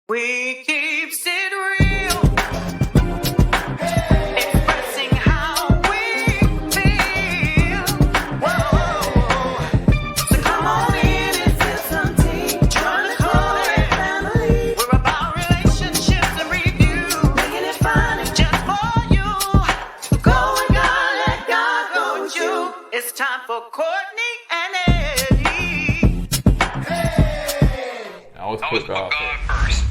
We keeps it real, expressing how we feel. Whoa, so come on in and feel some tea. Join the Nicole and family. We're about relationships and review, making it fun just for you. So go with God, let God go with you. It's time for Kourtney and Eddie. I always put God first.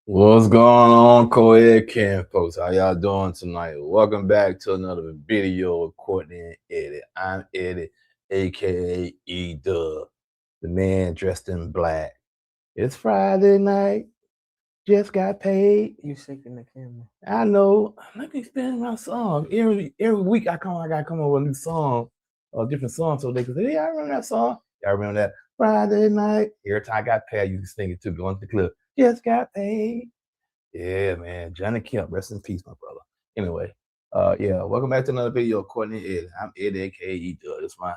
What's going on, co-ed camp folks? How y'all doing tonight? Welcome back to another video with Kourtney and Eddie. I'm Eddie, aka E-Dub, the man dressed in black. It's Friday night. Just got paid. You shaking the camera. I know. Let me spin my song. Every week I gotta come up with a new song, a different song, so they can say, "Yeah, I remember that song. Y'all remember that Friday night?" Every time I got paid, you can sing it too. Go into the clip. Just got paid. Yeah, man. Johnny Kemp, rest in peace, my brother. Anyway, yeah, welcome back to another video of Kourtney and Eddie. I'm Eddie, aka E-Dub. It's my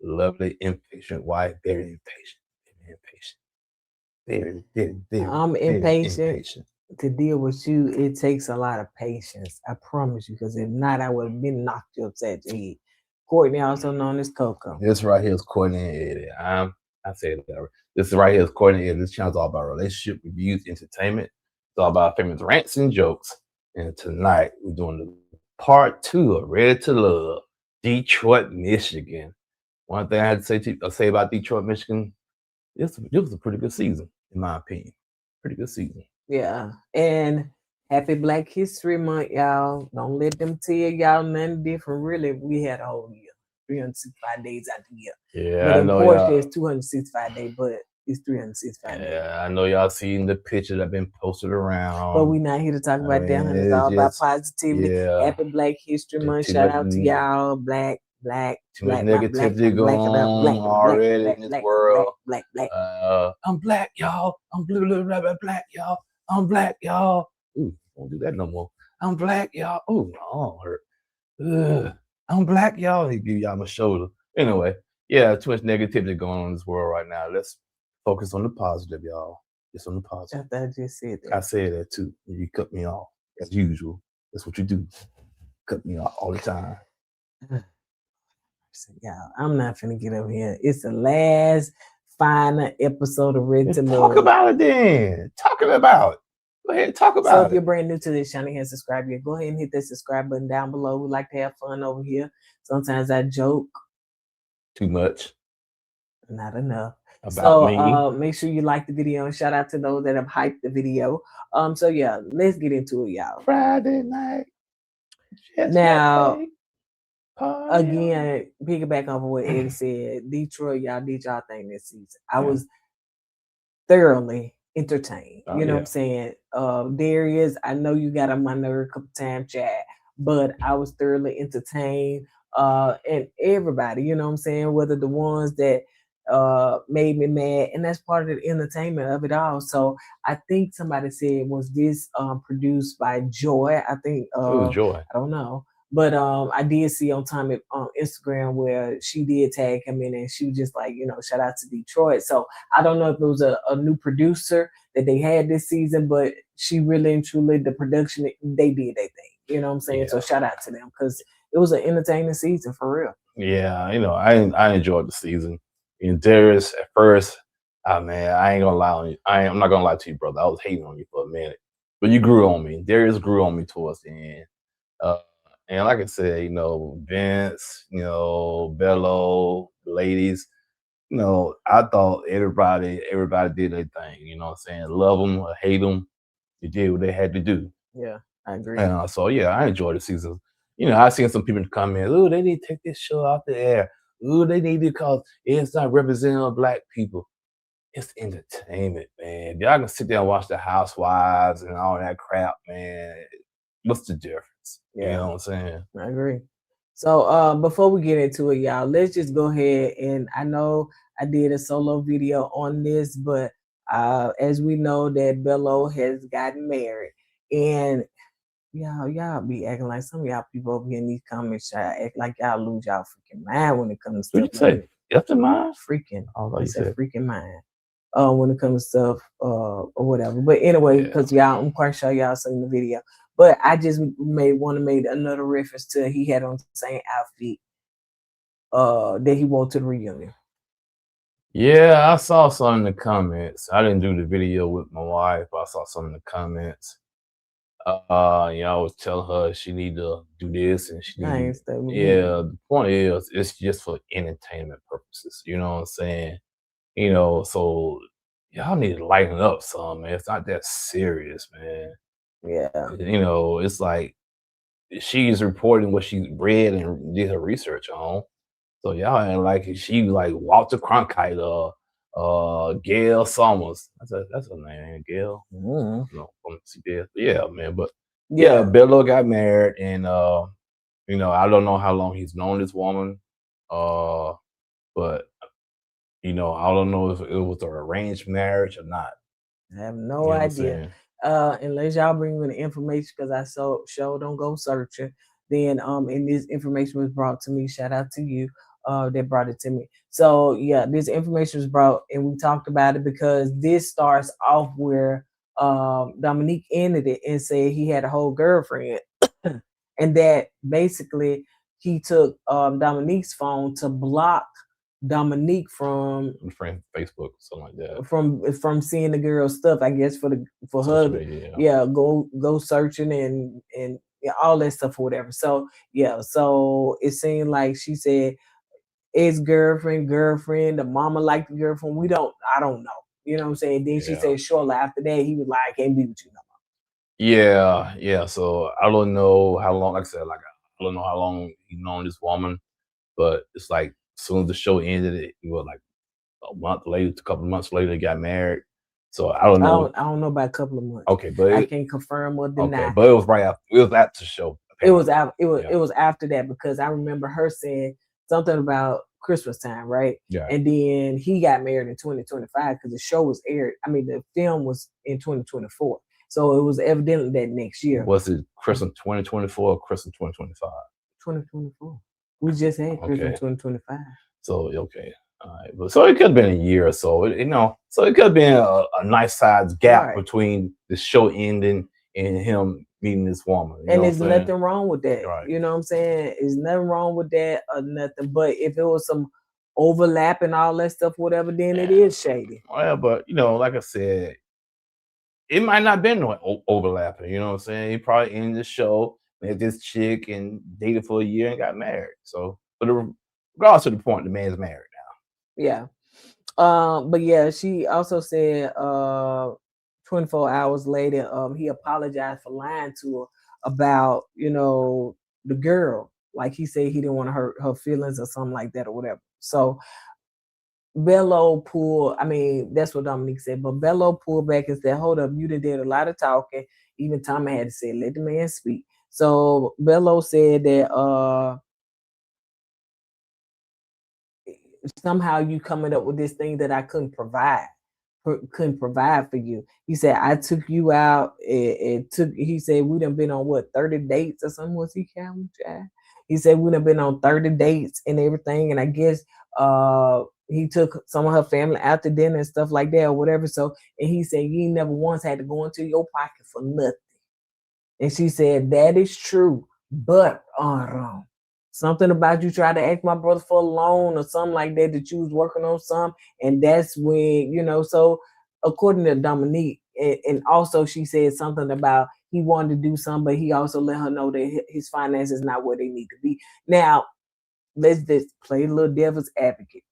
lovely, impatient wife, very impatient. Very I'm impatient to deal with you. It takes a lot of patience. I promise you, because if not, I would have been knocked you upside your head. Kourtney, also known as Coco. This right here is Kourtney and Eddie. I say it whatever. This right here is Kourtney and Eddie. This channel is all about relationship reviews, entertainment. It's all about famous rants and jokes. And tonight we're doing the part 2 of Ready to Love, Detroit, Michigan. One thing I had to say about Detroit, Michigan, it was a pretty good season, in my opinion. Pretty good season. Yeah. And happy Black History Month, y'all. Don't let them tell y'all nothing different. Really, we had a whole year, 365 days out the year. Yeah, but I know unfortunately, it's 265 days, but it's 365 days. Yeah, I know y'all seen the pictures that been posted around. But we're not here to talk about that. It's all about positivity. Yeah. Happy Black History Month. Shout out to y'all. Black. Too much negativity going on already in this world. Black. I'm black, y'all. I'm black, y'all. I'm black, y'all. Ooh, won't do that no more. I'm black, y'all. Ooh, my arm hurt. Ugh. I'm black, y'all. He give y'all my shoulder. Anyway, yeah, too much negativity going on in this world right now. Let's focus on the positive, y'all. Just on the positive. I just said that. I said that too. You cut me off as usual. That's what you do. Cut me off all the time. Y'all, I'm not finna get up here. It's the last final episode of Ready to Love. Talk about it then. Talking about it. Go ahead, talk about it. So if you're brand new to this channel and haven't subscribed yet, go ahead and hit that subscribe button down below. We like to have fun over here. Sometimes I joke. Too much. Not enough. About me. Make sure you like the video and shout out to those that have hyped the video. So yeah, let's get into it, y'all. Friday night. Now, again, piggyback on what Eddie said, Detroit, y'all did y'all thing this season. I was thoroughly entertained. You know what I'm saying? Darius, I know you got on my nerve a couple times, chat, but I was thoroughly entertained. And everybody, you know what I'm saying? Whether the ones that made me mad, and that's part of the entertainment of it all. So I think somebody said, was this produced by Joy? I think it was Joy. I don't know. But I did see on Instagram where she did tag him in, and she was just like, you know, shout out to Detroit. So I don't know if it was a new producer that they had this season, but she really and truly, the production, they did their thing. You know what I'm saying? Yeah. So shout out to them, because it was an entertaining season for real. Yeah, you know, I enjoyed the season. And Darius, at first, man, I ain't gonna lie on you. I'm not gonna lie to you, brother. I was hating on you for a minute, but you grew on me. Darius grew on me towards the end. And like I said, you know, Vince, you know, Bello, ladies, you know, I thought everybody did their thing. You know what I'm saying? Love them or hate them, they did what they had to do. Yeah, I agree. And so yeah, I enjoyed the season. You know, I seen some people comment, "Ooh, they need to take this show off the air. Ooh, they need to, because it's not representing black people." It's entertainment, man. Y'all can sit there and watch the Housewives and all that crap, man. What's the difference? Yeah. You know what I'm saying? I agree. So before we get into it, y'all, let's just go ahead, and I know I did a solo video on this, but as we know that Bello has gotten married, and y'all be acting like some of y'all people over here in these comments act like y'all lose y'all freaking mind when it comes to What you stuff like say? After mine? freaking. I thought I you said said. freaking mind. When it comes to stuff, or whatever. But anyway, Yeah. because y'all, I'm quite sure y'all seen the video. But I just made another reference to he had on the same outfit that he wore to the reunion. Yeah, I saw some in the comments. I didn't do the video with my wife, but I saw some in the comments. I was telling her she need to do this and she I need. ain't stuck with me. Yeah, the point is, it's just for entertainment purposes. You know what I'm saying? So y'all need to lighten up some, man. It's not that serious, man. Yeah. It's like she's reporting what she read and did her research on. So y'all ain't like she like Walter Cronkite or Gail Summers. That's her name, Gail. Mm. No, from CBS. Yeah, man. But yeah, Yeah. Bello got married, and I don't know how long he's known this woman, but I don't know if it was an arranged marriage or not. I have You no know what I'm idea. saying? Unless y'all bring me the information, because I show don't go searching. Then and this information was brought to me. Shout out to you that brought it to me. So yeah, this information was brought and we talked about it because this starts off where Dominique ended it and said he had a whole girlfriend and that basically he took Dominique's phone to block Dominique from Friend Facebook, something like that. from seeing the girl's stuff. I guess for Social her, media. yeah, go searching and yeah, all that stuff or whatever. So yeah, so it seemed like she said ex girlfriend, the mama liked the girlfriend. I don't know. You know what I'm saying? Then she Yeah. said shortly after that he was like, I can't be with you no more. Yeah. So I don't know how long. Like I said, I don't know how long he known this woman, but it's like as soon as the show ended, it was like a month later, a couple of months later, they got married. So I don't know. I don't know about a couple of months. Okay, but I can't confirm or deny. but it was right after. It was after the show. It was apparently. it was after that because I remember her saying something about Christmas time, right? Yeah. And then he got married in 2025 because the show was aired. I mean, the film was in 2024, so it was evidently that next year. Was it Christmas 2024 or Christmas 2025? 2024. We just had Christmas 2025. So okay. All right. But so it could have been a year or so. So it could have been a nice size gap Right. between the show ending and him meeting this woman. You know And what there's I'm saying? nothing wrong with that. Right. You know what I'm saying? There's nothing wrong with that or nothing. But if it was some overlap and all that stuff, whatever, then it is shady. Well, but like I said, it might not been no overlapping. You know what I'm saying? He probably ended the show, met this chick, and dated for a year and got married. So, but regardless of the point, the man's married now. Yeah. But yeah, she also said 24 hours later, he apologized for lying to her about, the girl. Like he said he didn't want to hurt her feelings or something like that or whatever. So Bello pulled, I mean, that's what Dominique said, but Bello pulled back and said, hold up, you done did a lot of talking. Even Tommy had to say, let the man speak. So Bello said that somehow you coming up with this thing that I couldn't provide for you. He said I took you out. He said we done been on what 30 dates or something. Was he counting? He said we done been on 30 dates and everything. And I guess he took some of her family out to dinner and stuff like that or whatever. So and he said you ain't never once had to go into your pocket for nothing. And she said that is true, but something about you tried to ask my brother for a loan or something like that you was working on some, and that's when so according to Dominique, and also she said something about he wanted to do something, but he also let her know that his finances not where they need to be. Now let's just play a little devil's advocate.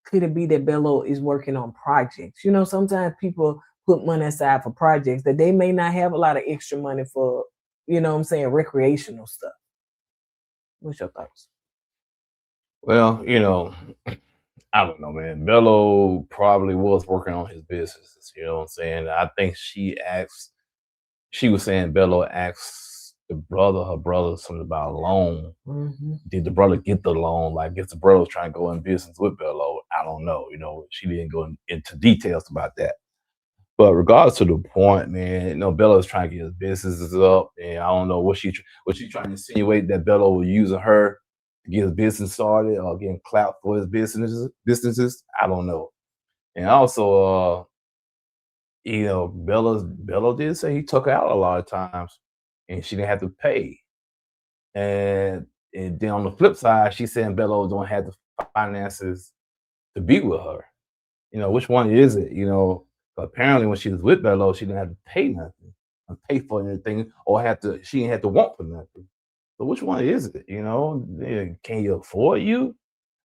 Could it be that Bello is working on projects? Sometimes people put money aside for projects that they may not have a lot of extra money for, recreational stuff. What's your thoughts? Well, I don't know, man. Bello probably was working on his businesses. You know what I'm saying? I think she was saying Bello asked her brother, something about a loan. Mm-hmm. Did the brother get the loan? Like, if the brother was trying to go in business with Bello, I don't know. She didn't go into details about that. But regardless to the point, man, you know, Bella's trying to get his businesses up, and I don't know what she trying to insinuate that Bella was using her to get his business started or getting clout for his businesses. I don't know. And also, you know, Bella did say he took her out a lot of times, and she didn't have to pay. And then on the flip side, she said Bella don't have the finances to be with her. You know, which one is it? You know, apparently when she was with Bello, she didn't have to pay nothing, or pay for anything, or she didn't have to want for nothing. So which one is it? You know, can you afford you,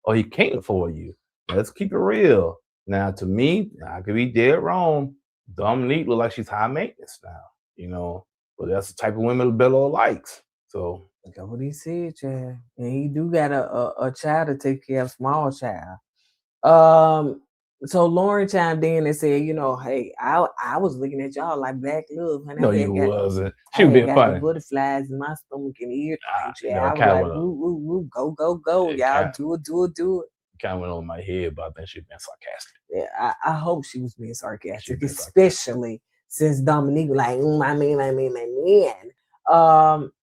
or he can't afford you? Let's keep it real. Now, to me, I could be dead wrong. Dominique look like she's high maintenance now. You know, but that's the type of women Bello likes. So that's what he said, Chad. And he do got a child to take care of, small child. So Lauren chimed in and said, you know, hey, I was looking at y'all like black love, honey. no, I you had got, wasn't. I She was had being got the funny. butterflies in my stomach and everything, You Chad. know, I was like, woo, woo, woo, go, go, go, y'all, do it. Kind of went over my head, but I think she was being sarcastic. Yeah, I hope she was being sarcastic, especially since Dominique was like, my man.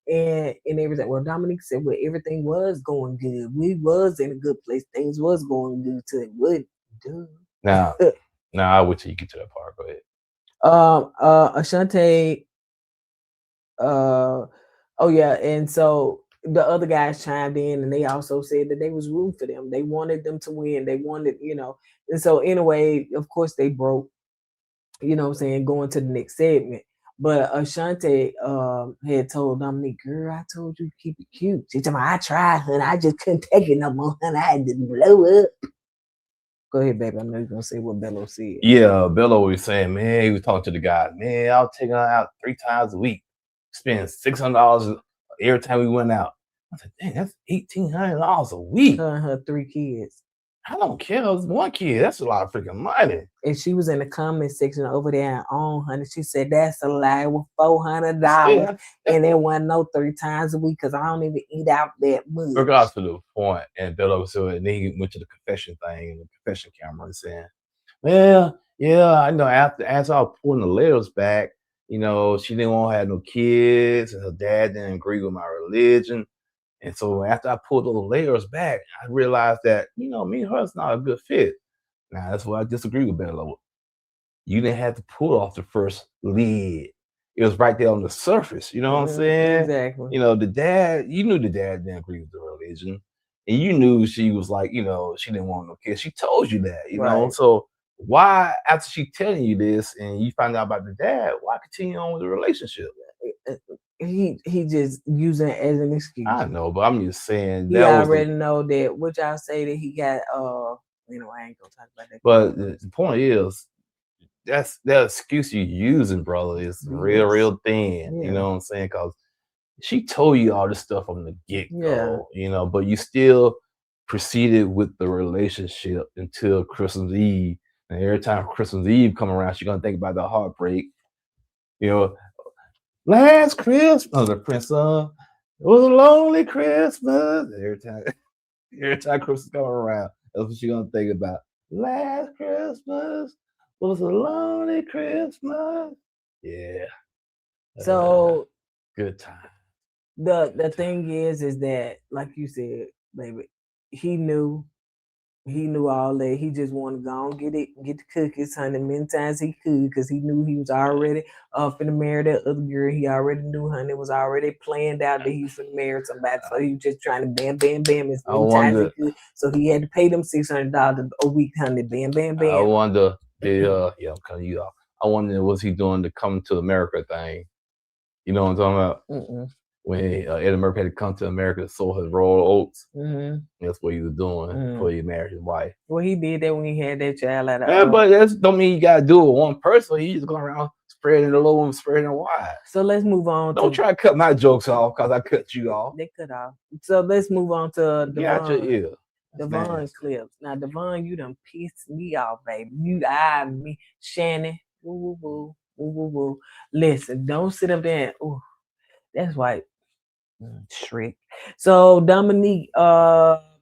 And everything. Well, Dominique said, well, everything was going good. We was in a good place. Things was going good to it. Would do. Now, I'll wait till you get to that part. Go ahead. Ashante, oh yeah, and so the other guys chimed in and they also said that they was rooting for them. They wanted them to win. They wanted, you know, and so anyway, of course they broke, you know what I'm saying, going to the next segment. But Ashante had told Dominique, girl, I told you to keep it cute. She told me, I tried, honey. I just couldn't take it no more, honey. I had to blow up. Go ahead, baby. I know you're gonna say what Bello said. Yeah, Bello was saying, man, he was talking to the guy, man, I'll take her out 3 times a week, spend $600 every time we went out. I said, dang, that's $1,800 a week. Her and her 3 kids. I don't care. It was 1 kid. That's a lot of freaking money. And she was in the comment section over there on, honey. She said, that's a lie with $400. Yeah. And there wasn't no 3 times a week because I don't even eat out that much. Regardless to the point, and Bello said, and then he went to the confession thing, the confession camera, and saying, well, yeah, I know after I was pulling the layers back, you know, she didn't want to have no kids, and her dad didn't agree with my religion. And so after I pulled those layers back, I realized that, you know, me and her is not a good fit. Now, that's why I disagree with Bello. You didn't have to pull off the first lid. It was right there on the surface. You know what I'm saying? Exactly. You know, you knew the dad didn't agree with the religion. And you knew she was like, you know, she didn't want no kids. She told you that, you know? So why, after she telling you this and you find out about the dad, why continue on with the relationship? He just using it as an excuse. I know, but I'm just saying he already know that, which I'll say that he got you know, I ain't gonna talk about that. But the point is, that's that excuse you using, brother, is real thin. You know what I'm saying? Because she told you all this stuff from the get-go, you know, but you still proceeded with the relationship until Christmas Eve. And every time Christmas Eve come around, she's gonna think about the heartbreak. You know, last Christmas, the Prince it was a lonely Christmas. Every time Christmas come around, that's what she's gonna think about. Last Christmas was a lonely Christmas. Yeah. So good time. The thing is that, like you said, baby, he knew all that. He just wanted to go and get the cookies, honey, many times he could, because he knew he was already finna marry that other girl. He already knew, honey, it was already planned out that he was finna marry somebody. So he was just trying to bam, bam, bam as many times he could. So he had to pay them $600 a week, honey, bam, bam, bam. I wonder, I'm cutting you off. I wonder, was he doing the Coming to America thing? You know what I'm talking about? When Eddie Murphy had to come to America to sow his royal oats. That's what he was doing before he married his wife. Well, he did that when he had that child out of yeah, but that don't mean you gotta do it with one person. He just going around spreading it low and spreading it wide. So let's move on. Don't try to cut my jokes off because I cut you off. They cut off. So let's move on to Devon. Devon clips. Now, Devon, you done pissed me off, baby. You eyed me, Shannon. Woo, woo, woo, woo, woo, woo. Listen, don't sit up there and, that's white. Shrek. So Dominique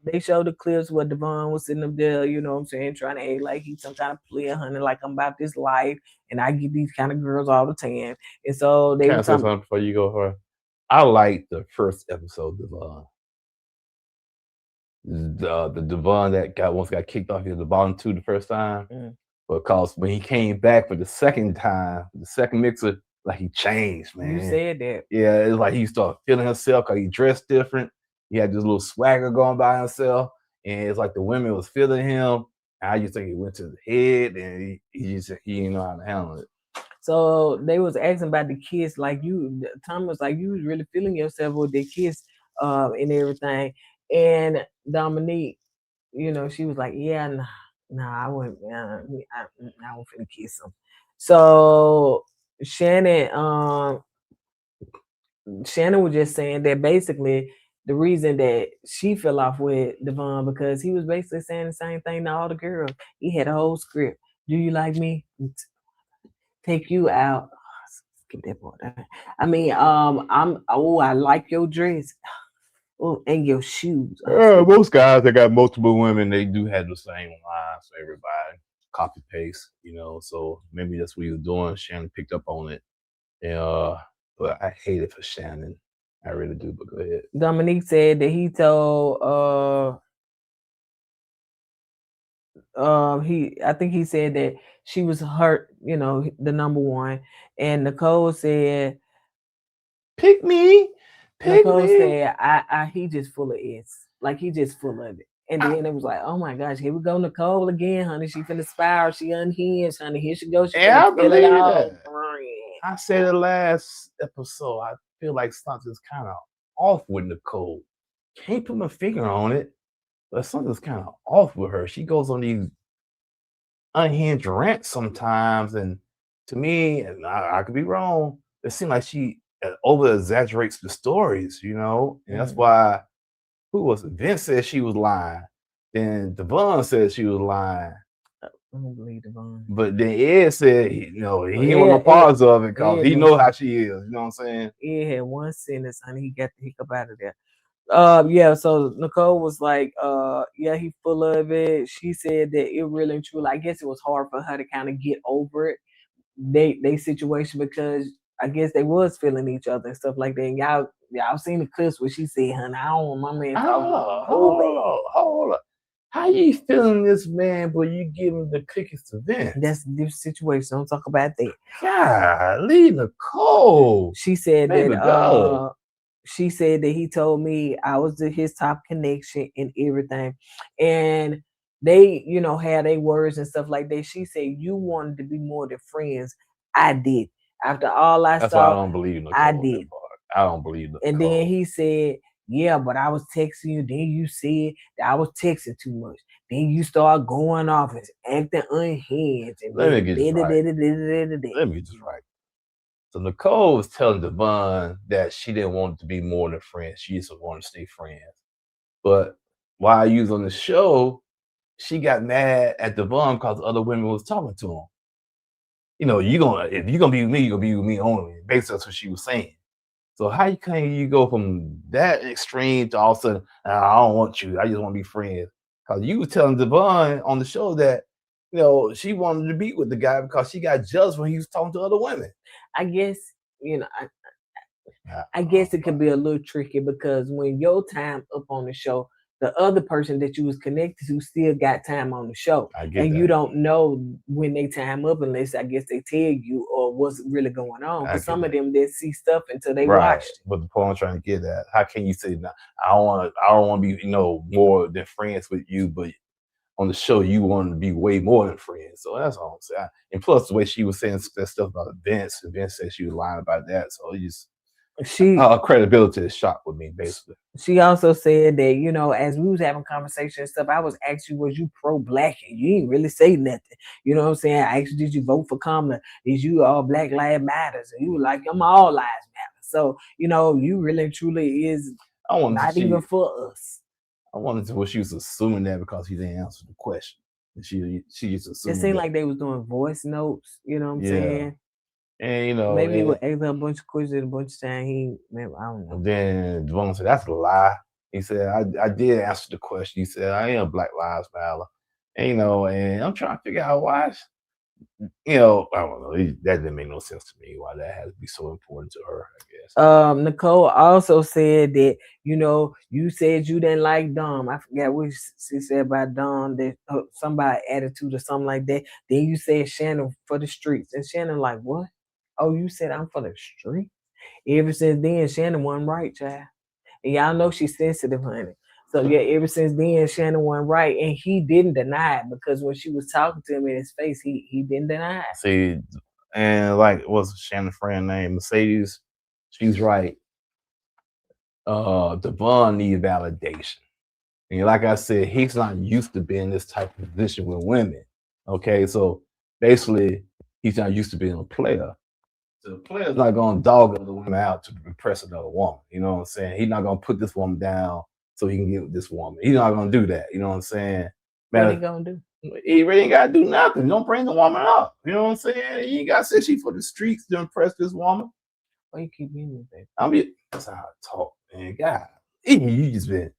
they showed the clips where Devon was sitting up there, you know what I'm saying, trying to act like he's some kind of player, honey, like I'm about this life, and I get these kind of girls all the time. And so they Can were I say talking. something before you go for? I like the first episode of the Devon that got kicked off the bottom two the first time. Mm. Because when he came back for the second time, the second mixer, like he changed, man. You said that. Yeah, it's like he started feeling himself because he dressed different. He had this little swagger going by himself, and it's like the women was feeling him. And I just think he went to the head, and he didn't know how to handle it. So they was asking about the kiss, like Tom was like, you was really feeling yourself with the kiss and everything. And Dominique, you know, she was like, yeah, nah, I wouldn't, I won't finna kiss him. So Shannon was just saying that basically the reason that she fell off with Devon because he was basically saying the same thing to all the girls. He had a whole script. Do you like me? Take you out. Get that boy down. I mean, I like your dress. Oh, and your shoes. Most guys that got multiple women, they do have the same lines for everybody. Copy paste, you know. So maybe that's what he was doing. Shannon picked up on it. And but I hate it for Shannon. I really do, but go ahead. Dominique said that he told I think he said that she was hurt, you know, the number one. And Nicole said, pick me. Nicole said, he just full of S. Like he just full of it. And then it was like, oh my gosh, here we go, Nicole again, honey. She finna spiral, she unhinged, honey. Here she goes. She I believe believe that. I said the last episode, I feel like something's kind of off with Nicole. Can't put my finger on it, but something's kind of off with her. She goes on these unhinged rants sometimes, and to me, and I could be wrong, it seems like she over exaggerates the stories, you know, and that's why. Who was it? Vince said she was lying. Then Devon said she was lying. I don't believe Devon. But then Ed said, he didn't want no parts of it because he know how she is. You know what I'm saying? Ed had one sentence, honey. He got the hiccup out of there. Yeah, so Nicole was like, yeah, he full of it. She said that it really and truly, I guess it was hard for her to kind of get over it, they situation, because I guess they was feeling each other and stuff like that. And y'all seen the clips where she said, honey, I don't want my man talking. Hold up. How you feeling this man, but you giving the cookies to Vince? That's the situation. Don't talk about that. Golly, Nicole. She said that she said that he told me I was his top connection and everything. And they, had their words and stuff like that. She said, you wanted to be more than friends. I did. After all That's saw, why I don't believe Nicole. I did. I don't believe Nicole. And then he said, yeah, but I was texting you. Then you said that I was texting too much. Then you start going off and acting unhinged. And Let me get this right. So Nicole was telling Devon that she didn't want to be more than friends. She just wanted to stay friends. But while you was on the show, she got mad at Devon because other women was talking to him. If you're gonna be with me, you're gonna be with me only. Basically, that's what she was saying. So how can you go from that extreme to all of a sudden, I don't want you, I just want to be friends? Because you was telling Devon on the show that, she wanted to be with the guy because she got jealous when he was talking to other women. I guess, I guess it can be a little tricky because when your time up on the show, the other person that you was connected to still got time on the show. And you don't know when they time up unless I guess they tell you or what's really going on. Because some of them didn't see stuff until they watched it. But the point I'm trying to get at, how can you say, I don't want to be, more than friends with you, but on the show you want to be way more than friends. So that's all I'm saying. And plus the way she was saying that stuff about Vince, and Vince said she was lying about that. So it just her credibility is shot with me, basically. She also said that, as we was having conversations and stuff, I was asking you, was you pro-black? And you didn't really say nothing. You know what I'm saying? I asked you, did you vote for Kamala? Is you all Black Lives Matters? And you were like, I'm all lives matter. So, you really and truly is not even for us. I wanted to, she was assuming that because he didn't answer the question. And she just assumed it seemed like they was doing voice notes, you know what I'm saying? And maybe he would ask her a bunch of questions a bunch of times. I don't know. Then Devon said, that's a lie. He said, I did answer the question. He said, I am Black Lives Matter. And, and I'm trying to figure out why, I don't know. That didn't make no sense to me why that has to be so important to her, I guess. Nicole also said that, you said you didn't like Dom. I forgot what she said about Dom, that somebody attitude or something like that. Then you said Shannon for the streets. And Shannon like, what? Oh, you said I'm for the street? Ever since then, Shannon wasn't right, child. And y'all know she's sensitive, honey. So yeah, ever since then, Shannon wasn't right, and he didn't deny it because when she was talking to him in his face, he didn't deny it. See, and like, what's Shannon's friend name? Mercedes. She's right. Devon needs validation, and like I said, he's not used to being in this type of position with women. Okay, so basically, he's not used to being a player. So the player's not gonna dog other women out to impress another woman. You know what I'm saying? He's not gonna put this woman down so he can get with this woman. He's not gonna do that. You know what I'm saying? What he gonna do? He really ain't gotta do nothing. Don't bring the woman up. You know what I'm saying? He ain't gotta say she for the streets to impress this woman. Why you keep being with that? That's how I talk, man. God, you just been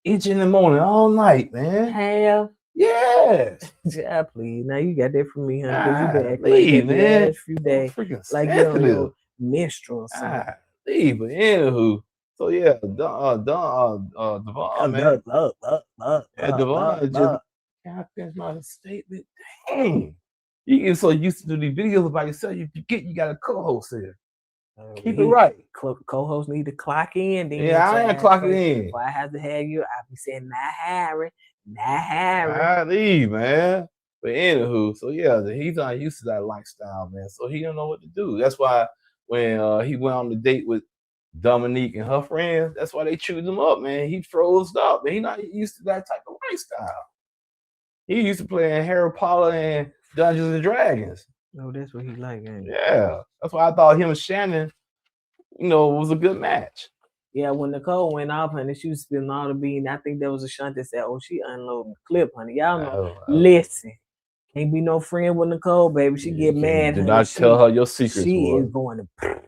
itching in the morning all night, man. Have? Yes. Yeah, please. Now you got that from me, huh? Because you been acting Leave, like that the man. last few days. Freaking Like sensitive. you're on your menstrual or something. Leave, but anywho. So yeah, Devon, man. Devon just can't finish my statement. Dang. You get so used to do these videos about yourself, you forget you got a co-host here. Keep it right. Co-host need to clock in. Then Yeah, I ain't clocking in. If I have to have you, I be saying not hiring. I leave, man. But anywho, so yeah, he's not used to that lifestyle, man. So he don't know what to do. That's why when he went on the date with Dominique and her friends, that's why they chewed him up, man. He froze up, man. He's not used to that type of lifestyle. He used to playing Harry Potter and Dungeons and Dragons. No, that's what he like, ain't it? Yeah, that's why I thought him and Shannon, was a good match. Yeah, when Nicole went off, honey, she was spilling all the beans. I think there was a shunt that said, "Oh, she unloading the clip, honey." Y'all know. Listen, can't be no friend with Nicole, baby. She get mad. Do not tell her your secrets. She is going to.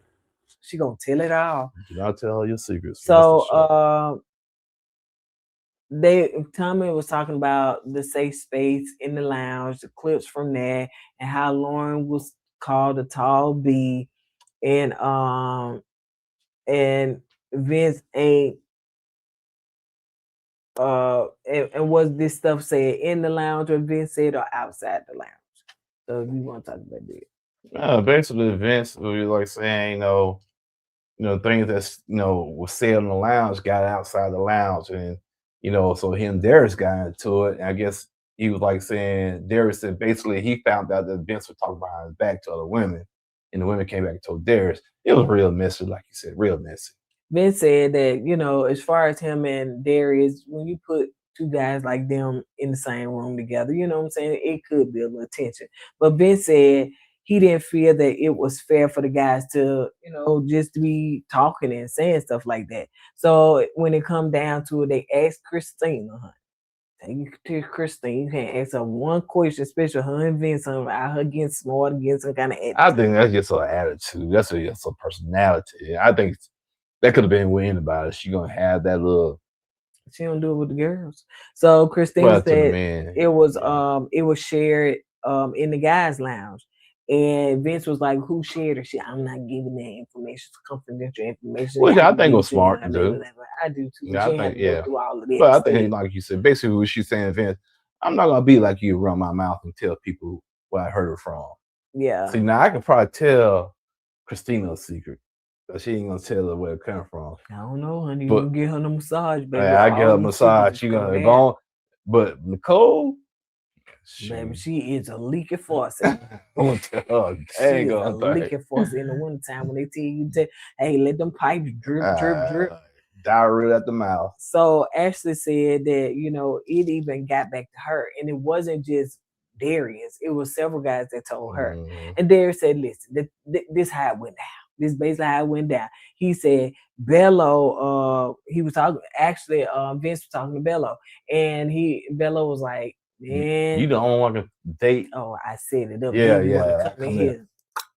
She gonna tell it all. Do not tell her your secrets. So, Tommy was talking about the safe space in the lounge, the clips from that, and how Lauren was called a tall B, and Vince ain't and was this stuff said in the lounge or Vince said or outside the lounge? So if you want to talk about that. Basically Vince was like saying, things that's was said in the lounge got outside the lounge, and so him and Darius got into it. And I guess he was like saying Darius said basically he found out that Vince was talking behind his back to other women, and the women came back and told Darius. It was real messy, like you said, real messy. Vince said that, as far as him and Darius, when you put two guys like them in the same room together, you know what I'm saying? It could be a little tension. But Vince said he didn't feel that it was fair for the guys to, just be talking and saying stuff like that. So when it come down to it, they asked Christina, take you to Christine, you can't ask her one question, especially her and Vince, out her getting smart, getting some kind of attitude. I think that's just her attitude. That's just her personality. I think that could have been with anybody. She gonna have that little. She don't do it with the girls. So Christine said it was shared in the guys' lounge, and Vince was like, "Who shared it?" I'm not giving that information. It's confidential information. Which I think was smart to do. I do too. Yeah, I think go through all of this. But I think, like you said, basically what she's saying, Vince, I'm not gonna be like you, run my mouth and tell people where I heard it from. Yeah. See, now I can probably tell Christina's secret. But she ain't gonna tell her where it come from. I don't know, honey. You gonna get her a massage, baby. I get her a massage. She gonna go on. But Nicole, baby, she is a leaky faucet. I'm tell her, she is a leaky faucet in the wintertime when they tell you, hey, let them pipes drip, drip, drip. Diarrhea at the mouth. So Ashley said that, it even got back to her. And it wasn't just Darius. It was several guys that told her. Mm-hmm. And Darius said, listen, this how it went down. This basically how it went down. He said, Bello, he was talking, actually, Vince was talking to Bello. And Bello was like, man. You the only one can date. Oh, I set it up. Yeah. Come in here.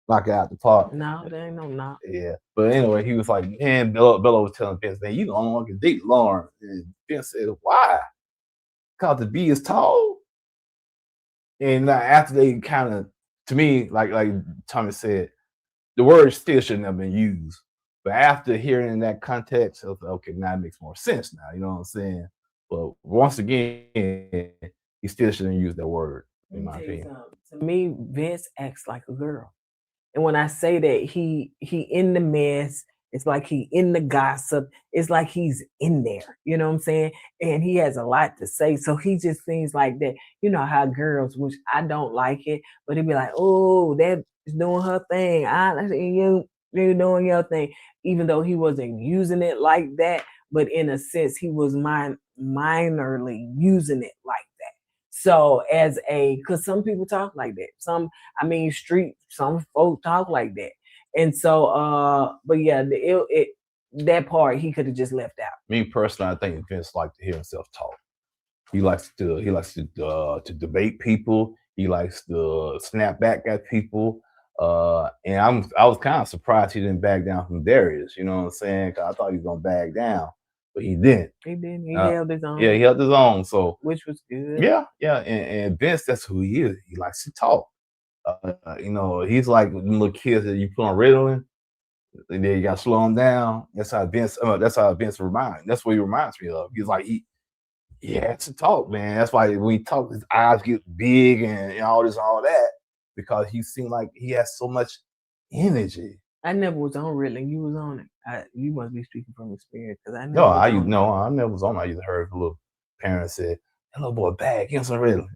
knock it out the park. No, there ain't no knock. Yeah. But anyway, he was like, man, Bella was telling Vince, man, you don't want to date Lauren. And Vince said, why? Because the B is tall. And after they kind of, to me, like Tommy said, the word still shouldn't have been used. But after hearing in that context, I was like, okay, now it makes more sense now. You know what I'm saying? But once again, he still shouldn't use that word, in my opinion. To me, Vince acts like a girl. And when I say that he in the mess, it's like he in the gossip. It's like he's in there. You know what I'm saying? And he has a lot to say. So he just seems like that. You know how girls, which I don't like it, but he'd be like, oh, that is doing her thing. You doing your thing. Even though he wasn't using it like that, but in a sense, he was minorly using it like that. So because some people talk like that. Some folk talk like that. And so, but yeah, that part he could have just left out. Me personally, I think Vince likes to hear himself talk. He likes to debate people. He likes to snap back at people. And I was kind of surprised he didn't back down from Darius. You know what I'm saying? Because I thought he was gonna back down, but he didn't. He didn't. He held his own. Yeah, he held his own. So which was good. Yeah. And Vince, that's who he is. He likes to talk. You know, he's like little kids that you put on Ritalin, and then you got to slow him down. That's how Vince reminds. That's what he reminds me of. He's like he has to talk, man. That's why when he talks, his eyes get big and all this, all that, because he seemed like he has so much energy. I never was on Ritalin. You was on it. You must be speaking from experience because I never. I never was on it. I used to heard the little parents say, "Hello, boy, bag, get some Ritalin."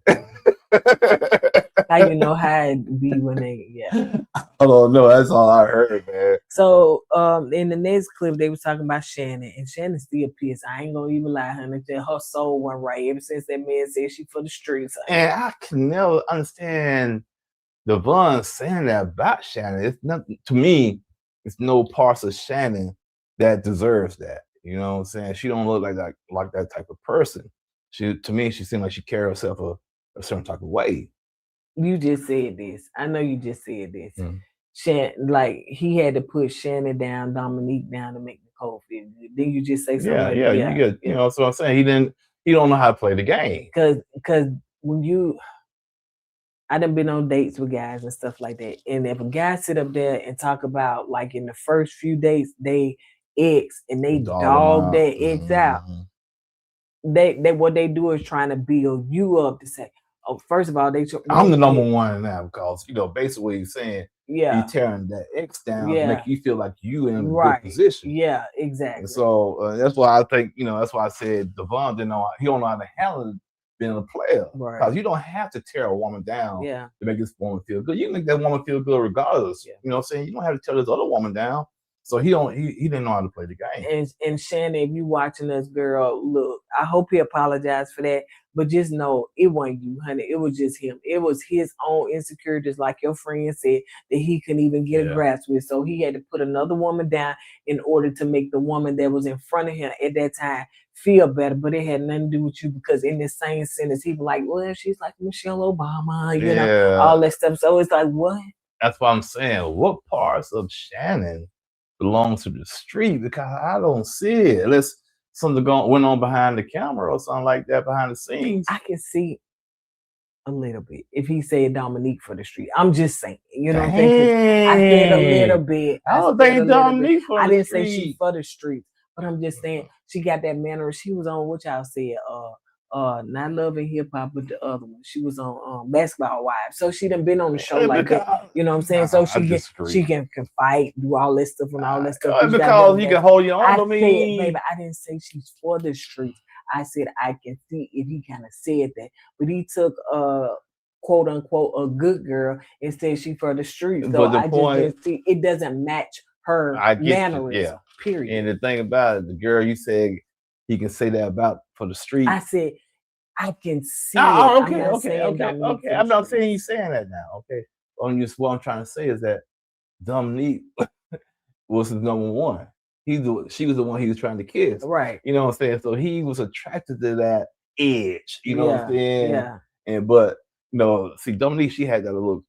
How you know how it be when they I don't know. That's all I heard, man. So in the next clip they was talking about Shannon, and Shannon still pissed. I ain't gonna even lie, honey. Her soul went right ever since that man said she for the streets. And I can never understand Devon saying that about Shannon. It's nothing to me. It's no parts of Shannon that deserves that. You know what I'm saying? She don't look like that type of person. To me, she seemed like she carried herself a certain type of way. You just said this. I know you just said this. Shannon, like he had to put Shannon down, Dominique down to make Nicole feel good. Then you just say something. You know, so I'm saying he don't know how to play the game. Because when I done been on dates with guys and stuff like that. And if a guy sit up there and talk about like in the first few dates, they ex and they dog their ex out. They what they do is trying to build you up to say, oh, first of all, I'm the number one now because basically what he's saying, he's tearing that ex down to make you feel like you in a good position. Yeah, exactly. And so that's why I think that's why I said Devon he don't know how to handle it being a player because you don't have to tear a woman down to make this woman feel good. You can make that woman feel good regardless. You know what I'm saying? You don't have to tear this other woman down. So he didn't know how to play the game. And Shannon, if you watching us, girl, look, I hope he apologized for that. But just know it wasn't you, honey. It was just him. It was his own insecurities, like your friend said, that he couldn't even get a grasp with. So he had to put another woman down in order to make the woman that was in front of him at that time feel better. But it had nothing to do with you because in this same sentence, he was like, well, she's like Michelle Obama, you know, all that stuff. So it's like, what? That's what I'm saying. What parts of Shannon belongs to the street? Because I don't see it unless something went on behind the camera or something like that behind the scenes. I can see a little bit if he said Dominique for the street. I'm just saying, you know what I'm saying? I said a little bit. I don't think Dominique for the street. I didn't say she for the streets, but I'm just saying she got that manner. She was on what y'all said, not Love and Hip Hop, but the other one. She was on Basketball Wives. So she done been on the show like that. You know what I'm saying? So she can fight, do all this stuff and all that stuff. Because you can hold your own. Baby, I didn't say she's for the streets. I said I can see if he kind of said that. But he took quote unquote a good girl and said she for the streets. So I just didn't see it doesn't match her mannerism. Period. And the thing about it, the girl you said he can say that about for the street. I said I can see. Okay. I'm not saying he's saying that now. Okay. What I'm trying to say is that Dominique was his number one. She was the one he was trying to kiss. Right. You know what I'm saying? So he was attracted to that edge. You know what I'm saying? Yeah. But see, Dominique, she had that little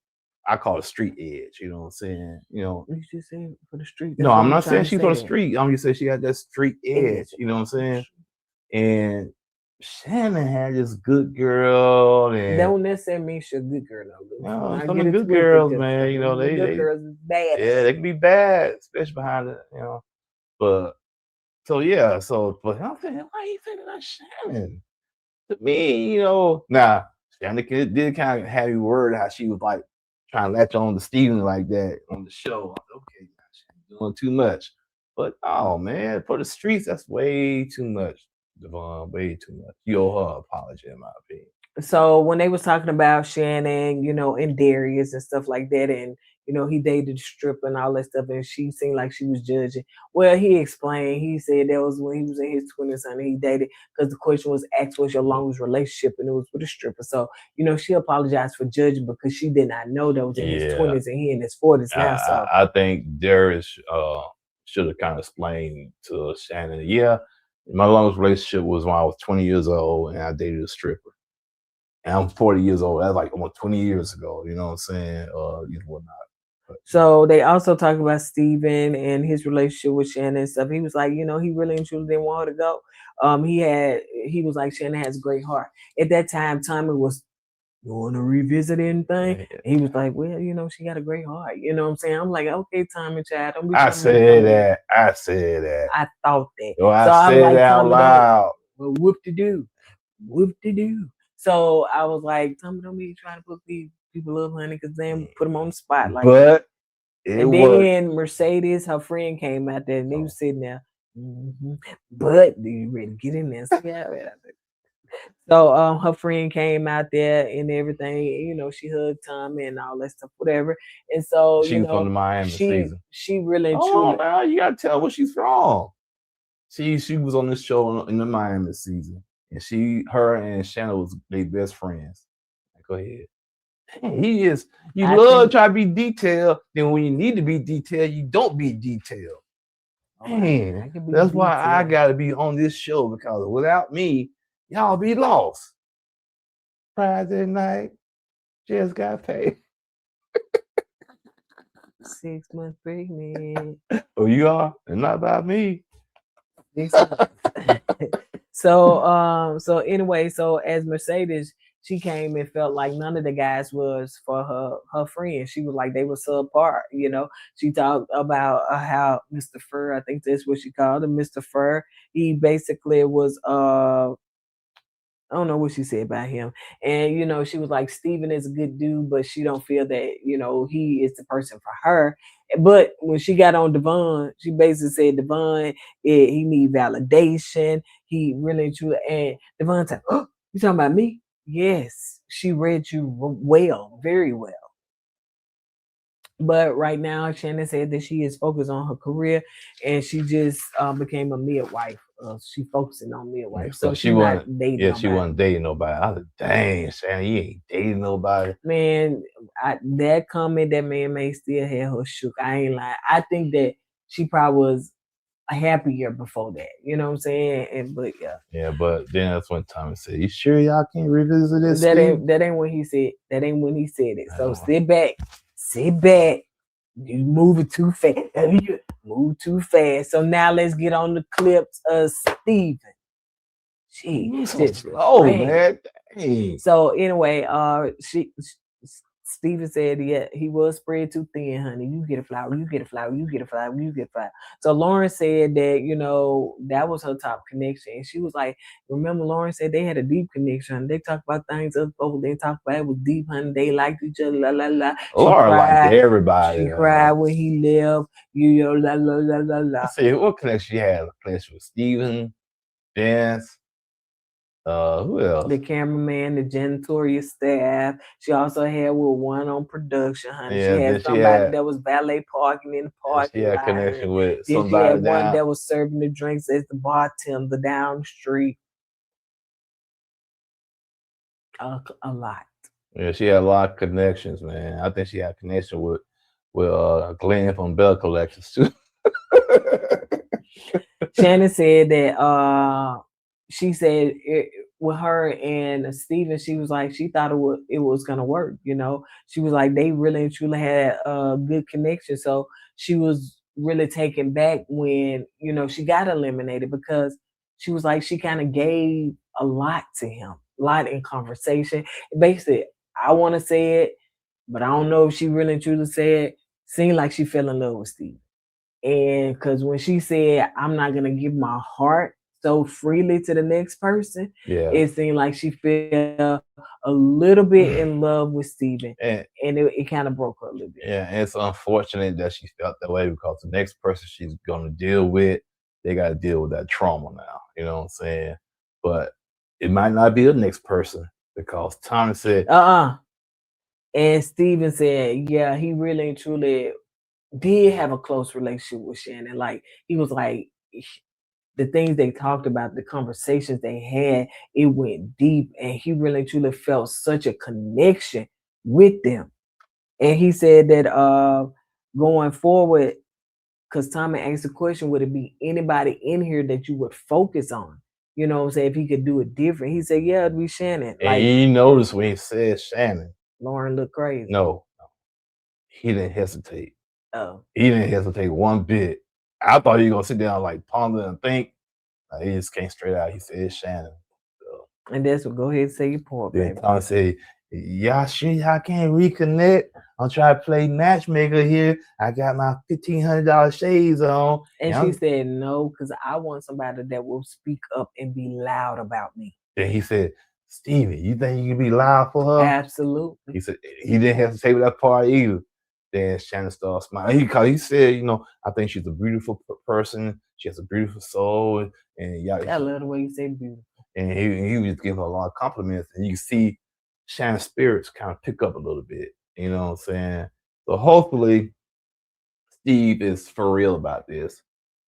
I call it street edge. You know what I'm saying? You know. You just said for the street. No, That's what I'm not trying saying to she's say for the that. street. I'm just saying she got that street edge. You know what I'm saying? And Shannon had this good girl, and Don't necessarily mean she's a good girl though. no, I some get of it the good twisted, girls, just man. You know, the good they girls is bad. yeah, they can be bad, especially behind it. You know, but so yeah, so but I'm thinking, why you thinking that Shannon? To me, you know, now Shannon did kind of have you worried how she was like trying to latch on to Steven like that on the show. I said, okay, she's doing too much. But oh man, for the streets, that's way too much, Devon. Way too much. You owe her an apology, in my opinion. So when they was talking about Shannon, you know, and Darius and stuff like that, and you know, he dated a stripper and all that stuff, and she seemed like she was judging. Well, he explained. He said that was when he was in his 20s and he dated, because the question was asked, "What's your longest relationship?" and it was with a stripper. So you know, she apologized for judging because she did not know that was in his 20s and he in his 40s now. So I think Darius should have kind of explained to Shannon, yeah, my longest relationship was when I was 20 years old and I dated a stripper. And I'm 40 years old. That's like almost 20 years ago. You know what I'm saying? You know, whatnot. But, So they also talk about Steven and his relationship with Shannon and stuff. He was like, you know, he really and truly didn't want her to go. He was like, Shannon has a great heart. At that time, Tommy was, you want to revisit anything? Yeah. And he was like, well, you know, she got a great heart. You know what I'm saying? I'm like, okay, Tommy, child, don't be. I said that. I said that. I thought that. Well, so I I'm said like, that out Tommy, loud. well, whoop-de-doo. Whoop-de-doo. So I was like, Tommy, don't be trying to put these people up, honey, because then put them on the spot. Like, but and then Mercedes, her friend, came out there and they was sitting there. But you ready to get in there? So, yeah, so her friend came out there and everything. You know, she hugged Tommy and all that stuff, whatever. And so she was from the Miami season. She really and Oh, truly. now you gotta tell where she's from. She was on this show in the Miami season, and her and Shannon was their best friends. Go ahead. He is. You love to try to be detailed. Then when you need to be detailed, you don't be detailed. Man, that's why I gotta be on this show, because without me, y'all be lost. Friday night, just got paid. 6 months pregnant. Oh, you are? And not about me. So anyway, so as Mercedes, she came and felt like none of the guys was for her friend. She was like they were subpar, you know. She talked about how Mr. Fur, I think that's what she called him, Mr. Fur. He basically was I don't know what she said about him. And, you know, she was like, Steven is a good dude, but she don't feel that, you know, he is the person for her. But when she got on Devon, she basically said, Devon, he need validation. He really and truly. And Devon said, oh, you talking about me? Yes. She read you well, very well. But right now, Shannon said that she is focused on her career, and she just became a midwife. She focusing on midwife, so she wasn't dating. Yeah, nobody. She wasn't dating nobody. I was like, dang, Shannon, you ain't dating nobody. Man, that comment that man may still have her shook. I ain't lying. I think that she probably was happier before that. You know what I'm saying? But yeah. Yeah, but then that's when Tommy said, "You sure y'all can't revisit this?" That ain't when he said. That ain't when he said it. So sit back. Sit back. You moving too fast. You move too fast. So now let's get on the clips of Steven. Jeez, oh man. Dang. So anyway, Steven said, yeah, he was spread too thin, honey. You get a flower, you get a flower, you get a flower, you get a flower. So Lauren said that, you know, that was her top connection. And she was like, remember Lauren said they had a deep connection. They talked about things other people didn't talk about. It was deep, honey. They liked each other, la la la. Lauren liked everybody. She cried when he left, you know, la la la la la. I said, what connection you had? A connection with Steven, Dance, who else? The cameraman, the janitorial staff. She also had with one on production, honey. Yeah, she had somebody that was valet parking in the parking lot. She had connection with somebody. She had one that was serving the drinks as the bartender down the street. A lot. Yeah, she had a lot of connections, man. I think she had a connection with Glenn from Bell Collections too. Shannon said that she said with her and Steven, she was like, she thought it was gonna work, you know. She was like, they really and truly had a good connection. So she was really taken back when, you know, she got eliminated because she was like, she kind of gave a lot to him, a lot in conversation. Basically, I want to say it, but I don't know if she really and truly said, seemed like she fell in love with Steve. And because when she said, I'm not going to give my heart so freely to the next person, Yeah. it seemed like she fell a little bit in love with Steven. And And it kind of broke her a little bit. yeah, and it's unfortunate that she felt that way because the next person she's gonna deal with, they gotta deal with that trauma now. You know what I'm saying? But it might not be the next person because Tommy said, And Steven said, yeah, he really and truly did have a close relationship with Shannon. Like, he was like, the things they talked about, the conversations they had, it went deep, and he really and truly felt such a connection with them. And he said that going forward, because Tommy asked the question, would it be anybody in here that you would focus on? You know what I'm saying? If he could do it different. He said, yeah, it'd be Shannon. and you notice when he said Shannon, Lauren looked crazy. no, he didn't hesitate. Oh. He didn't hesitate one bit. I thought he was gonna sit down like ponder and think. He just came straight out. He said Shannon. So, and that's what. Go ahead and say your point, then baby. Tommy said, y'all sure y'all can't reconnect? I'm trying to play matchmaker here. I got my $1,500 shades on. And she said no, because I want somebody that will speak up and be loud about me. Then he said, Stevie, you think you can be loud for her? Absolutely. He said he didn't hesitate with that part either. Then Shannon started smiling. He said, you know, I think she's a beautiful person. She has a beautiful soul. And y'all, I love the way you say beautiful. And he was giving her a lot of compliments. And you can see Shannon's spirits kind of pick up a little bit. You know what I'm saying? So hopefully Steve is for real about this.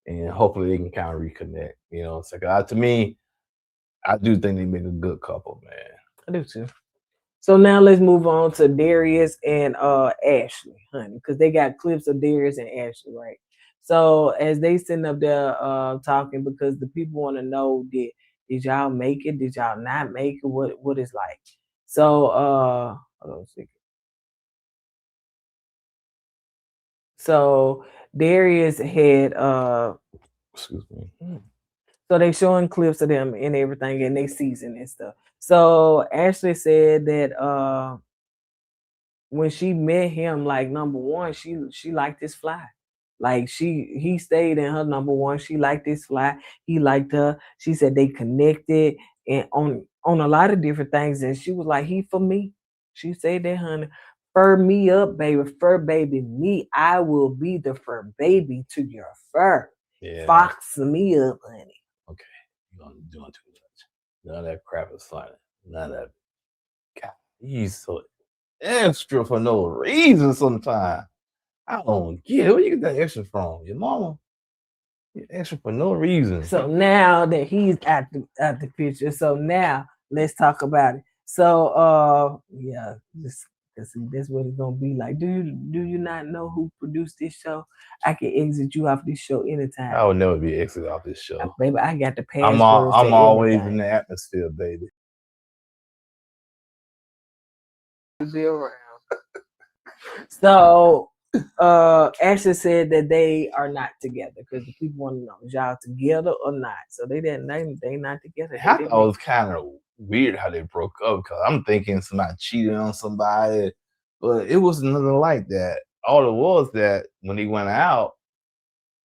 And hopefully they can kind of reconnect. You know what I'm saying? To me, I do think they make a good couple, man. I do too. So now let's move on to Darius and Ashley, honey, because they got clips of Darius and Ashley, right? So as they sitting up there talking, because the people want to know, did y'all make it? Did y'all not make it? What it's like? So hold on a second. So Darius had excuse me. So they showing clips of them and everything in their season and stuff. So Ashley said that when she met him, like number one, she liked his fly. Like he stayed in her number one. She liked his fly. He liked her. She said they connected and on a lot of different things. And she was like, he for me. She said that, honey. Fur me up, baby. Fur baby me. I will be the fur baby to your fur. Yeah. Fox me up, honey. Okay. You're doing too much. None of that crap is funny. None of that. God, he's so extra for no reason sometimes. I don't get it. Where you get that extra from? Your mama? You're extra for no reason. So now that he's at the picture, so now let's talk about it. So yeah, this what it's gonna be like. Do you not know who produced this show? I can exit you off this show anytime. I would never be exited off this show. Baby, I got the password. I'm always in the atmosphere, baby. Be around. So Ashley said that they are not together because the people want to know, is y'all together or not? So they not together. I thought it was kind of weird how they broke up because I'm thinking somebody cheated on somebody, but it was nothing like that. All it was that when he went out,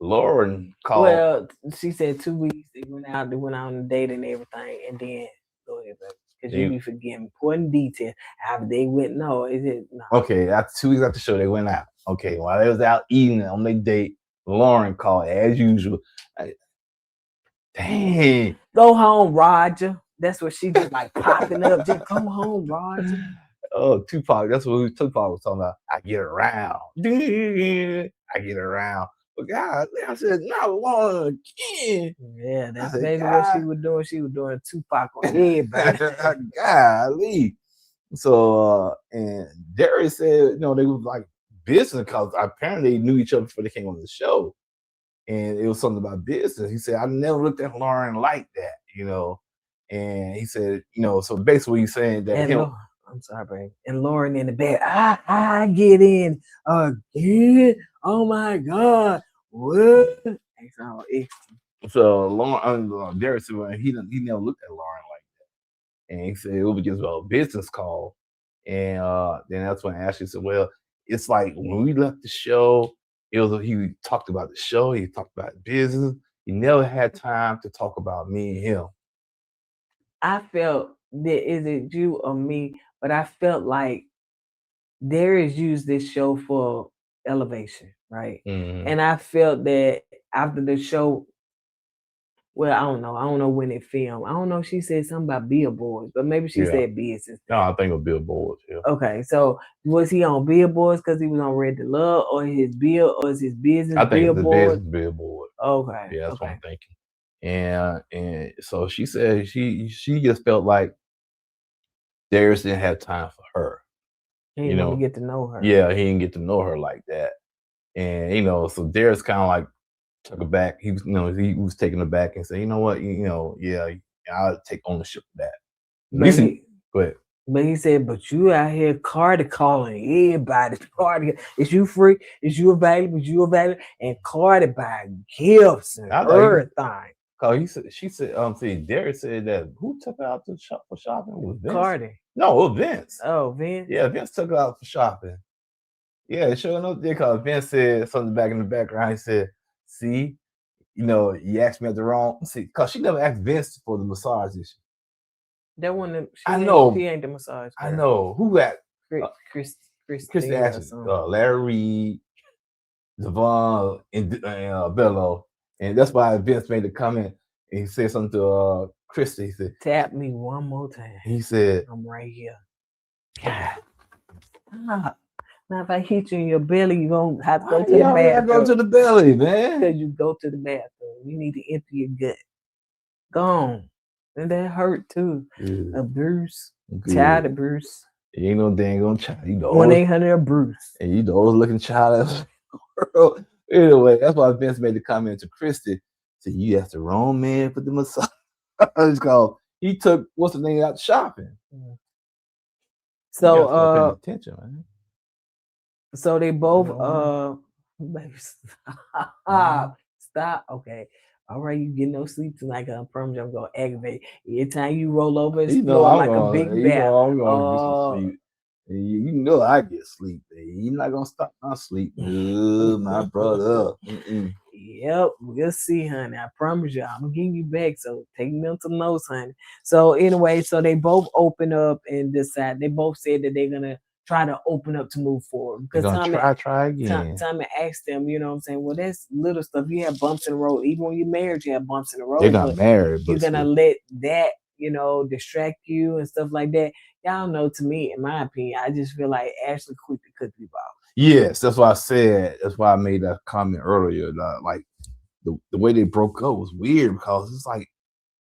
Lauren called. Well, she said 2 weeks they went out on a date and everything, and then go ahead, baby. Because you be forgetting important details. After they went, no, is it no? Okay, after 2 weeks after the show, they went out. Okay, while they was out eating on their date, Lauren called as usual. Dang. Go home, Roger. That's what she just like popping up. Just come home, Roger. Oh, Tupac. That's what Tupac was talking about. I get around. I get around. But God, I said, not Lauren again. Yeah, that's basically what she was doing. She was doing Tupac on everybody. Golly. So, and Darius said, they was like business because apparently they knew each other before they came on the show. And it was something about business. He said, I never looked at Lauren like that, And he said, so basically he's saying that And him. I'm sorry, babe. And Lauren in the bed. I get in again. Oh my God. What? It's all extra. So Lauren, Derek said he never looked at Lauren like that, and he said it was just a business call. And then that's when Ashley said, "Well, it's like when we left the show, he talked about the show, he talked about business. He never had time to talk about me and him." I felt that is it you or me, but I felt like Darius used this show for elevation, right? Mhm. And I felt that after the show, well, I don't know. I don't know when it filmed. I don't know if she said something about billboards, but maybe she Yeah. said business. No, I think it was billboards. Yeah. Okay, so was he on billboards because he was on Red to Love, or his business I think it's the billboard? business billboard. Okay, Yeah, that's what okay. I'm thinking. And so she said she just felt like Darius didn't have time for her. He didn't want to get to know her. Yeah, he didn't get to know her like that. And so Darius kind of like took it back. He was, he was taking it back and said, you know what, yeah, I'll take ownership of that. Go ahead. But he said, but you out here Cardi calling everybody. Cardi, is you free? Is you available? Is you available? And Cardi buy gifts and everything. Cause she said, see, Darius said that who took her out to shop for shopping was Vince. Cardi. No, it was Vince. Oh, Vince. Yeah, Vince took her out for shopping. Yeah, sure enough, because Vince said something back in the background. He said, see, you asked me at the wrong. See, because she never asked Vince for the massage issue. That one, I know. She ain't the massage. I know. Who got Chris Ashley, Larry Reed, Devon, and Bello. And that's why Vince made the comment. And he said something to Christy. He said, tap me one more time. He said, I'm right here. God. Now, if I hit you in your belly, you're going to have to go to the bathroom. Go to the belly, man. Because you go to the bathroom. You need to empty your gut. Gone. And that hurt too. A Bruce. Child of Bruce. You ain't no dang on child. 1-800 Bruce. And you the oldest looking child in the world. Anyway, that's why Vince made the comment to Christy. Said, you asked the wrong man for the massage. It's called, he took, what's the name, out shopping. So, attention, man. So they both, stop. Okay. All right, you get no sleep tonight. I promise you I'm going to aggravate. Every time you roll over, it's like a big bat. I'm going to get some sleep. You know I get sleep. You're not going to stop my sleep. My brother. Yep, we'll see, honey. I promise you, I'm going to give you back. So take mental notes, honey. So anyway, so they both open up and decide. They both said that they're going to try to open up to move forward. Because try again. Tommy asked them, you know what I'm saying? Well, that's little stuff. You have bumps in the road. Even when you're married, you have bumps in the road. They're not married. You're going to let that, distract you and stuff like that. Y'all know, to me, in my opinion, I just feel like Ashley quick to cut people off. Yes, that's why I said. That's why I made that comment earlier. Like the way they broke up was weird because it's like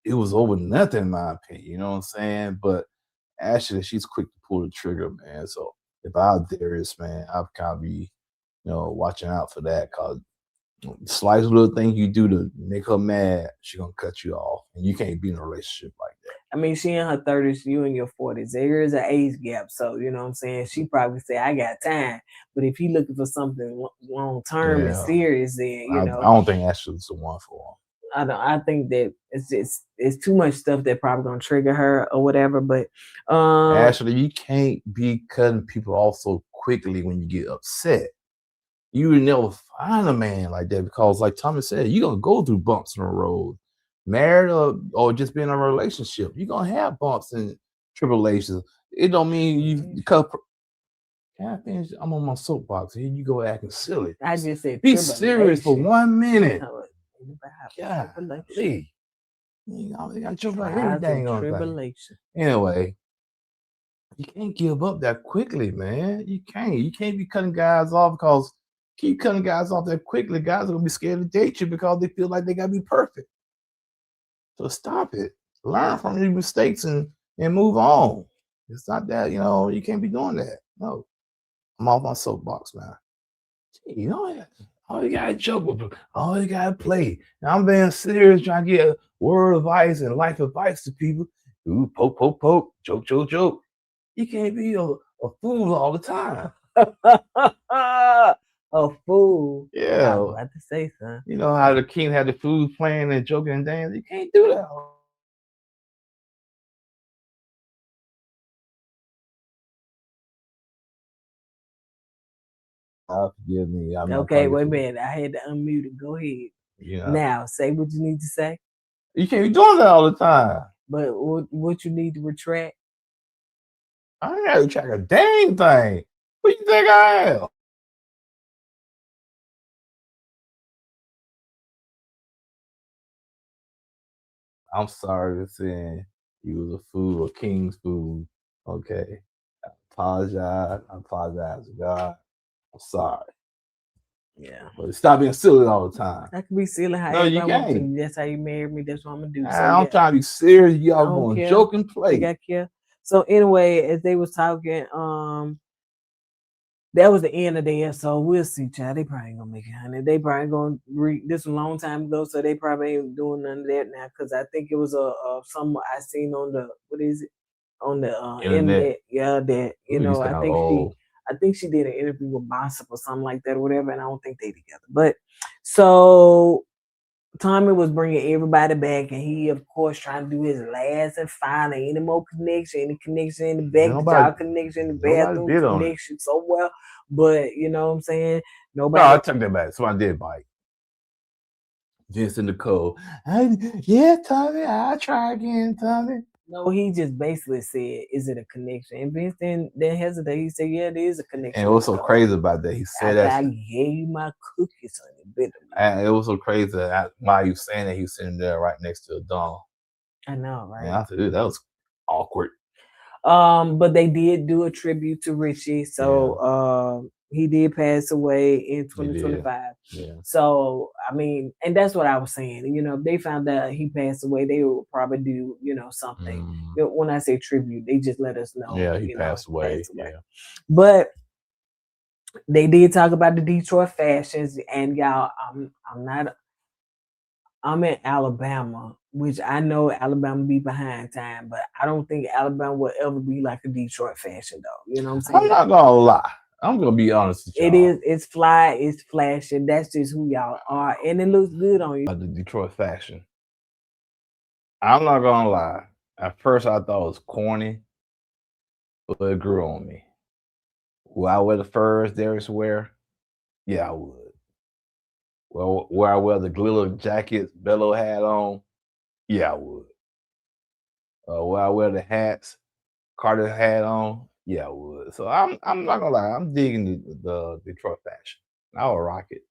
it was over nothing, in my opinion. You know what I'm saying? But Ashley, she's quick to pull the trigger, man. So if I was Darius, man, I'd kind of be, watching out for that because slightest little thing you do to make her mad, she's gonna cut you off, and you can't be in a relationship like that. I mean, she in her 30s, you in your 40s. There is an age gap, so you know what I'm saying. She probably say, "I got time," but if he looking for something long term and serious, then I don't think Ashley's the one for him. I think that it's too much stuff that probably gonna trigger her or whatever. But Ashley, you can't be cutting people off so quickly when you get upset. You would never find a man like that because, like Tommy said, you're gonna go through bumps in the road. Married or just being in a relationship, you're gonna have bumps and tribulations. It don't mean you cut. Can I finish? I'm on my soapbox. Here you go acting silly. I just said be serious for 1 minute. Yeah, please. I joke about everything on tribulation. Anyway, you can't give up that quickly, man. You can't. You can't be cutting guys off because keep cutting guys off that quickly. Guys are gonna be scared to date you because they feel like they gotta be perfect. So stop it. Learn from your mistakes and move on. It's not that, you can't be doing that. No. I'm off my soapbox, man. Gee, all you gotta joke with, all you gotta play. Now I'm being serious trying to get word advice and life advice to people, Ooh, poke, poke, poke, joke, joke, joke. You can't be a fool all the time. A fool. I Yeah. was about to say, son. You know how the king had the food playing and joking and dancing? You can't do that. Forgive me. I'm not Okay, trying to wait a get minute. I had to unmute it. Go ahead. you know, Now, say what you need to say. you can't be doing that all the time. But what you need to retract? I ain't gotta track a dang thing. What you think I am? I'm sorry for saying you was a fool, a king's fool. Okay. I apologize to God. I'm sorry. Yeah. But stop being silly all the time. I can be silly No, however you I want to. can't. That's how you married me. That's what I'm gonna do. So I'm yeah, trying to be serious. I Y'all don't going to care. joke and Think play. I care. So anyway, as they was talking, that was the end of the episode. We'll see, child. They probably ain't gonna make it, honey. They probably gonna this a long time ago, so they probably ain't doing none of that now. Cause I think it was some I seen on the what is it on the internet. Yeah, that you Ooh, know. you sound old. I think she did an interview with Bossip or something like that or whatever, and I don't think they together. But so Tommy was bringing everybody back, and he, of course, trying to do his last and final. Any more connection, any connection in the back, the job connection in the bathroom, bid on it. connection so well. But you know what I'm saying? No, I Nobody. took that back. Somebody did bite. Just in the cold. Yeah, Tommy, I'll try again, Tommy. No, he just basically said, "Is it a connection?" And Vince then hesitate. He said, "Yeah, it is a connection." And what's so crazy about that? He said After that. I gave you my cookies, honey, bitter. And it was so crazy that while you saying that, he was sitting there right next to a doll. I know, right? And I said, dude, that was awkward. But they did do a tribute to Richie. So he did pass away in 2025. Yeah. So I mean, and that's what I was saying. You know, if they found out he passed away, they would probably do, you know, something. You know, when I say tribute, they just let us know. Yeah, he passed away. Yeah. But they did talk about the Detroit fashions, and y'all, I'm in Alabama, which I know Alabama be behind time, but I don't think Alabama will ever be like a Detroit fashion though. You know what I'm saying? I'm not gonna lie. I'm gonna be honest with y'all. It's fly, it's flashing. That's just who y'all are, and it looks good on you. The Detroit fashion. I'm not gonna lie. At first, I thought it was corny, but it grew on me. Will I wear the furs Darius wear? Yeah, I would. Well, where I wear the glitter jackets Bello had on? Yeah, I would. Where I wear the hats Carter had on? Yeah, I would. So I'm not gonna lie. I'm digging the Detroit fashion. I would rock it.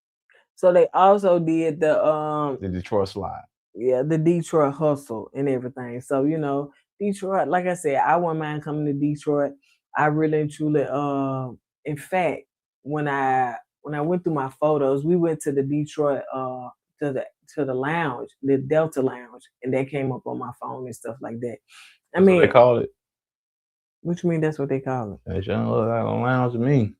So they also did the Detroit slide. Yeah, the Detroit hustle and everything. So, you know, Detroit, like I said, I wouldn't mind coming to Detroit. I really and truly in fact, when I went through my photos, we went to the Detroit to the lounge, the Delta Lounge, and that came up on my phone and stuff like that. That's what they call it. What you mean that's what they call it? That don't look like a lounge to me.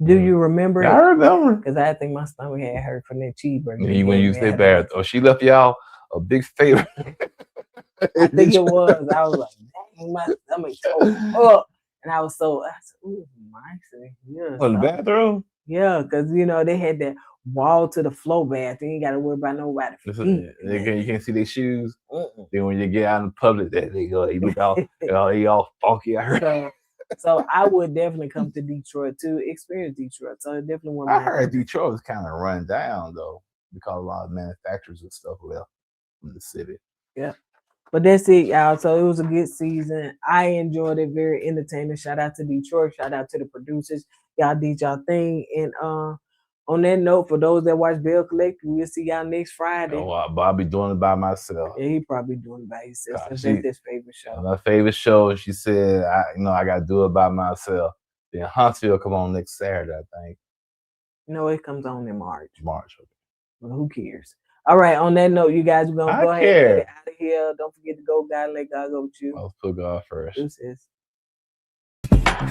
Do you remember it? I remember. Because I think my stomach had hurt from that cheeseburger. When you stay bad, or she left y'all a big favor. I think it was. I was like, dang, my stomach choked up. And I said, ooh, nice. Yeah. Oh, the bathroom? Yeah, because, you know, they had that wall to the floor bath. You ain't got to worry about nobody. You can't see their shoes. Then when you get out in public, they look all funky. I heard. So I would definitely come to Detroit to experience Detroit. So it definitely wouldn't I heard Detroit was kind of run down, though, because a lot of manufacturers and stuff left from the city. Yeah. But that's it, y'all. So it was a good season. I enjoyed it. Very entertaining. Shout out to Detroit. Shout out to the producers. Y'all did y'all thing. And on that note, for those that watch Bell Collective, we'll see y'all next Friday. Oh, I'll be doing it by myself. Yeah, he probably doing it by himself. That's his favorite show. My favorite show. She said, I got to do it by myself. Then Huntsville come on next Saturday, I think. No, it comes on in March. Okay. Well, who cares? All right, on that note, you guys, we're going to go ahead and get out of here. Don't forget to go God, let God go with you. Let's put God first. Deuces.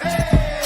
Hey!